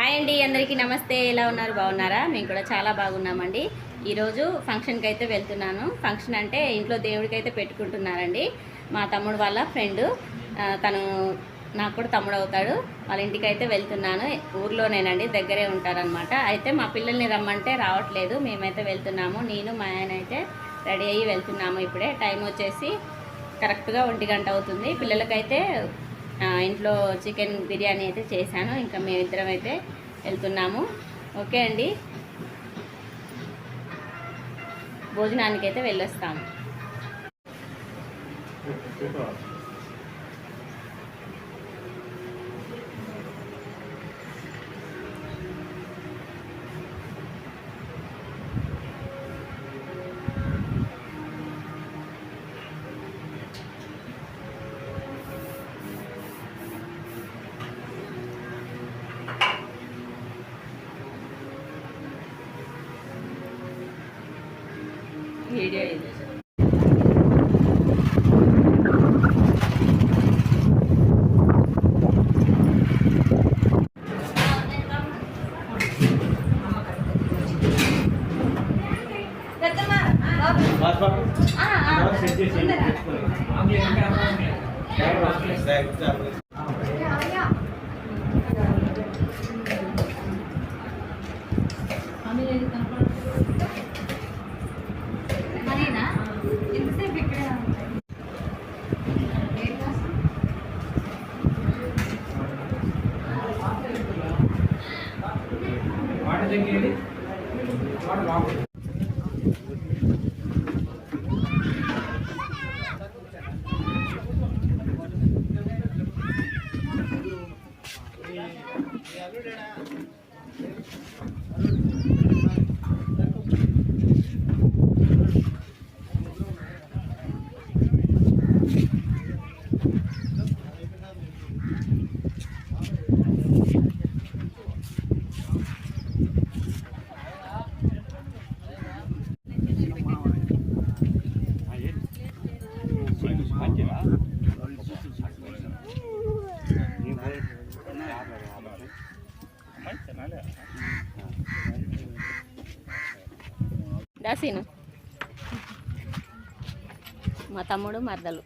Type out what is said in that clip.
Hi అండి, అందరికీ నమస్తే. ఎలా ఉన్నారు? బాగున్నారా? మేము కూడా చాలా బాగున్నామండి. ఈరోజు ఫంక్షన్కి అయితే వెళ్తున్నాను. ఫంక్షన్ అంటే ఇంట్లో దేవుడికి అయితే పెట్టుకుంటున్నారండి. మా తమ్ముడు వాళ్ళ ఫ్రెండ్, తను నాకు కూడా తమ్ముడు అవుతాడు. వాళ్ళ ఇంటికి అయితే వెళ్తున్నాను. ఊర్లోనేనండి, దగ్గరే ఉంటారనమాట. అయితే మా పిల్లల్ని రమ్మంటే రావట్లేదు. మేమైతే వెళ్తున్నాము. నేను మా ఆయన అయితే రెడీ అయ్యి వెళ్తున్నాము. ఇప్పుడే టైం వచ్చేసి కరెక్ట్గా 1 గంట అవుతుంది. పిల్లలకైతే ఇంట్లో చికెన్ బిర్యానీ అయితే చేశాను. ఇంకా మేమిద్దరం అయితే వెళ్తున్నాము. ఓకే అండి, భోజనానికి అయితే వెళ్ళొస్తాము. వీడియో ఇది దాసీను మా తమ్ముడు మరదలు.